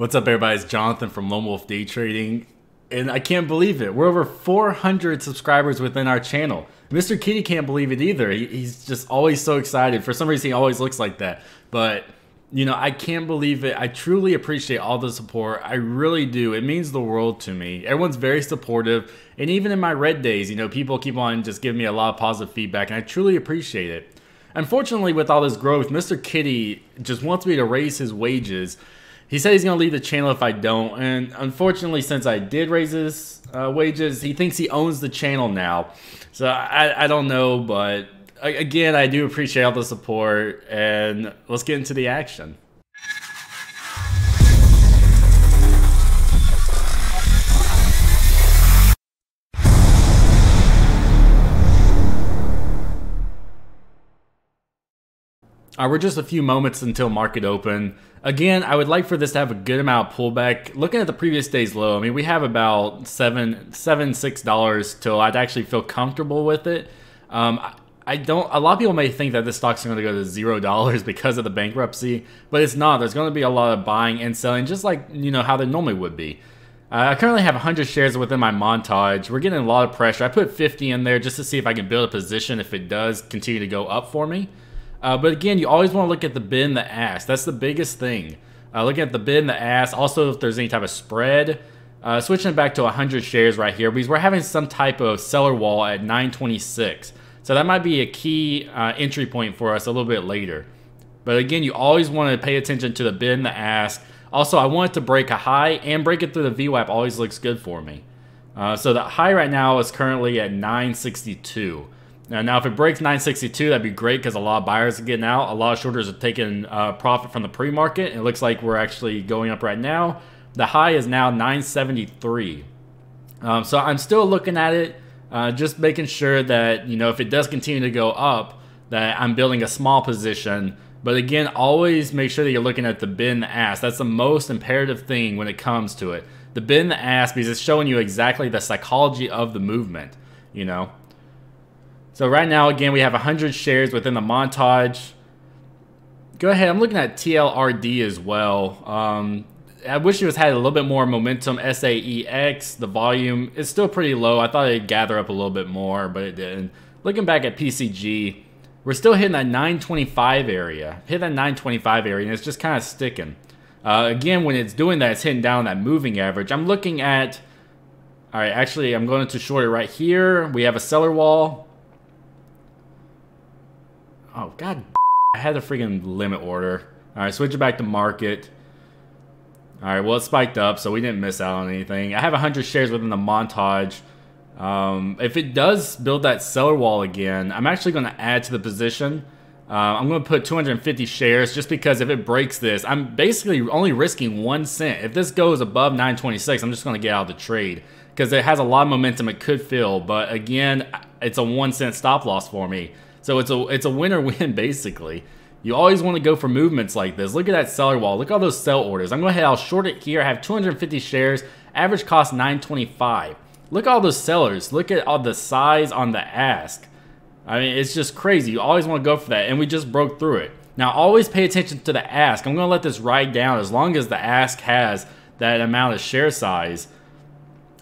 What's up, everybody? It's Jonathan from LoneWolfDayTrading, and I can't believe it. We're over 400 subscribers within our channel. Mr. Kitty can't believe it either. He's just always so excited. For some reason, he always looks like that. But, you know, I can't believe it. I truly appreciate all the support. I really do. It means the world to me. Everyone's very supportive. And even in my red days, you know, people keep on just giving me a lot of positive feedback, and I truly appreciate it. Unfortunately, with all this growth, Mr. Kitty just wants me to raise his wages. He said he's going to leave the channel if I don't, and unfortunately, since I did raise his wages, he thinks he owns the channel now. So I don't know, but again, I do appreciate all the support, and let's get into the action. We're just a few moments until market open. Again, I would like for this to have a good amount of pullback. Looking at the previous day's low, I mean, we have about $6 till I'd actually feel comfortable with it. I don't. A lot of people may think that this stock's going to go to $0 because of the bankruptcy, but it's not. There's going to be a lot of buying and selling, just like, you know, how they normally would be. I currently have 100 shares within my montage. We're getting a lot of pressure. I put 50 in there just to see if I can build a position if it does continue to go up for me. But again, you always want to look at the bid and the ask. That's the biggest thing. Looking at the bid and the ask. Also, if there's any type of spread. Switching back to 100 shares right here, because we're having some type of seller wall at 926. So that might be a key entry point for us a little bit later. But again, you always want to pay attention to the bid and the ask. Also, I want it to break a high, and break it through the VWAP always looks good for me. So the high right now is currently at 962. Now, if it breaks 962, that'd be great because a lot of buyers are getting out. A lot of shorters are taking profit from the pre-market. It looks like we're actually going up right now. The high is now 973. So I'm still looking at it, just making sure that, you know, if it does continue to go up, that I'm building a small position. But again, always make sure that you're looking at the bid and the ask. That's the most imperative thing when it comes to it. The bid and the ask, because it's showing you exactly the psychology of the movement, you know. So right now, again, we have 100 shares within the montage. Go ahead. I'm looking at TLRD as well. I wish it had a little bit more momentum. SAEX, the volume is still pretty low. I thought it'd gather up a little bit more, but it didn't. Looking back at PCG, we're still hitting that 925 area. Hit that 925 area, and it's just kind of sticking. Again, when it's doing that, it's hitting down that moving average. I'm looking at... All right, actually, I'm going to short it right here. We have a seller wall. Oh, God, I had a freaking limit order. All right, switch it back to market. All right, well, it spiked up, so we didn't miss out on anything. I have 100 shares within the montage. If it does build that seller wall again, I'm actually going to add to the position. I'm going to put 250 shares just because if it breaks this, I'm basically only risking 1 cent. If this goes above 926, I'm just going to get out of the trade because it has a lot of momentum it could fill. But again, it's a 1 cent stop loss for me. So it's a win or win, basically. You always want to go for movements like this. Look at that seller wall. Look at all those sell orders. I'm going to head, I'll short it here. I have 250 shares. Average cost 925. Look at all those sellers. Look at all the size on the ask. I mean, it's just crazy. You always want to go for that, and we just broke through it. Now, always pay attention to the ask. I'm going to let this ride down as long as the ask has that amount of share size.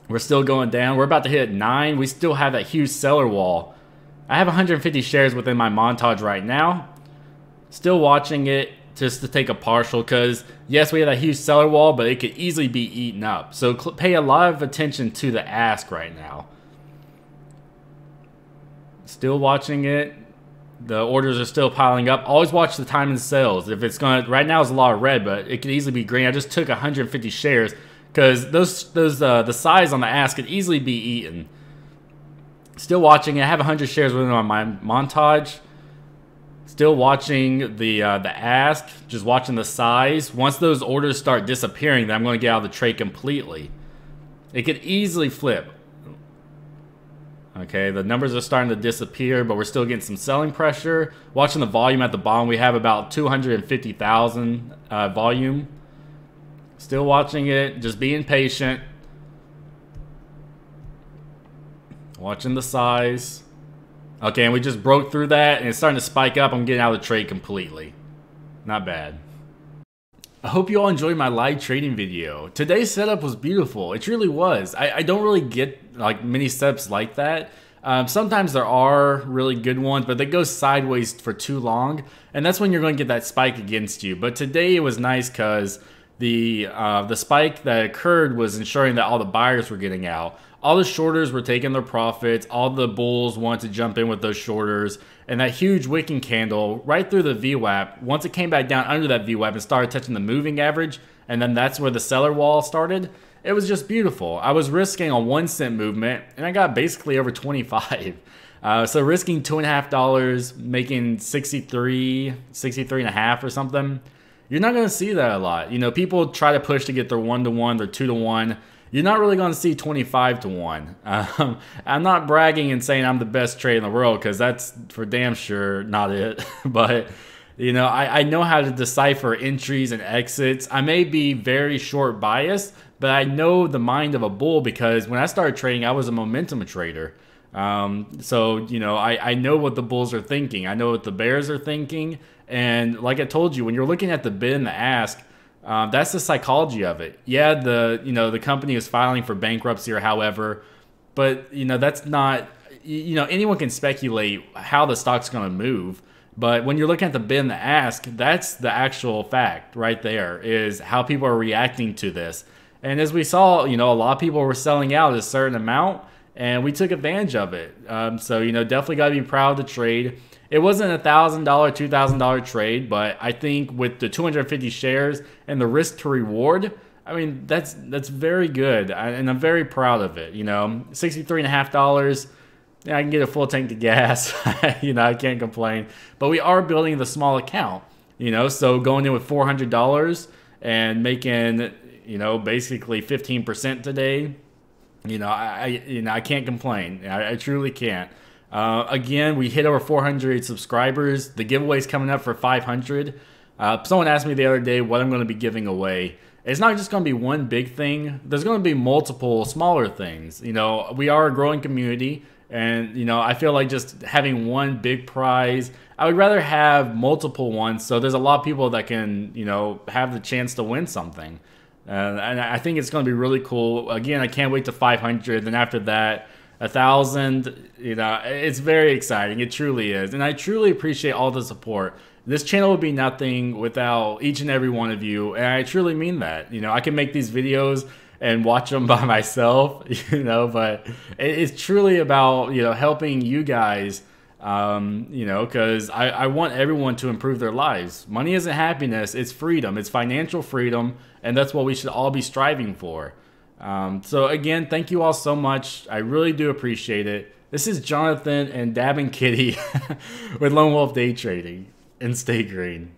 We're still going down. We're about to hit 9. We still have that huge seller wall. I have 150 shares within my montage right now. Still watching it just to take a partial because, yes, we have that huge seller wall, but it could easily be eaten up. So pay a lot of attention to the ask right now. Still watching it. The orders are still piling up. Always watch the time and sales. If it's going to, right now it's a lot of red, but it could easily be green. I just took 150 shares because the size on the ask could easily be eaten. Still watching it. I have 100 shares within my montage. Still watching the ask. Just watching the size. Once those orders start disappearing, then I'm going to get out of the trade completely. It could easily flip. Okay, the numbers are starting to disappear, but we're still getting some selling pressure. Watching the volume at the bottom, we have about 250,000 volume. Still watching it. Just being patient. Watching the size. Okay, and we just broke through that, and it's starting to spike up. I'm getting out of the trade completely. Not bad. I hope you all enjoyed my live trading video. Today's setup was beautiful. It truly was. I don't really get like many setups like that. Sometimes there are really good ones, but they go sideways for too long, and that's when you're going to get that spike against you. But today it was nice because the spike that occurred was ensuring that all the buyers were getting out. All the shorters were taking their profits. All the bulls wanted to jump in with those shorters. And that huge wicking candle right through the VWAP, once it came back down under that VWAP and started touching the moving average, and then that's where the seller wall started, it was just beautiful. I was risking a 1 cent movement, and I got basically over 25. So risking $2.50, making 63 and a half or something. You're not going to see that a lot. You know, people try to push to get their 1-to-1, their 2-to-1. You're not really going to see 25-to-1. I'm not bragging and saying I'm the best trader in the world, because that's for damn sure not it. But, you know, I know how to decipher entries and exits. I may be very short biased, but I know the mind of a bull, because when I started trading, I was a momentum trader. So, you know, I know what the bulls are thinking. I know what the bears are thinking. And like I told you, when you're looking at the bid and the ask, that's the psychology of it. Yeah, the company is filing for bankruptcy or however, but that's not, anyone can speculate how the stock's going to move. But when you're looking at the bid and the ask, that's the actual fact right there, is how people are reacting to this. And as we saw, a lot of people were selling out a certain amount, and we took advantage of it. So definitely got to be proud to trade. It wasn't a $1,000, $2,000 trade, but I think with the 250 shares and the risk to reward, I mean, that's very good, and I'm very proud of it. $63.50. Yeah, I can get a full tank of gas. I can't complain. But we are building the small account. So going in with $400 and making basically 15% today. I can't complain. I truly can't. Again, we hit over 400 subscribers. The giveaway's coming up for 500. Someone asked me the other day what I'm going to be giving away. It's not just going to be one big thing. There's going to be multiple smaller things. We are a growing community, and I feel like just having one big prize, I would rather have multiple ones, so there's a lot of people that can have the chance to win something. And I think it's going to be really cool. Again, I can't wait to 500. Then after that, 1,000, it's very exciting. It truly is. And I truly appreciate all the support. This channel would be nothing without each and every one of you. And I truly mean that. I can make these videos and watch them by myself, but it's truly about, helping you guys, because I want everyone to improve their lives. Money isn't happiness. It's freedom. It's financial freedom. And that's what we should all be striving for. So again, thank you all so much. I really do appreciate it. This is Jonathan and Dabbing Kitty with Lone Wolf Day Trading, and stay green.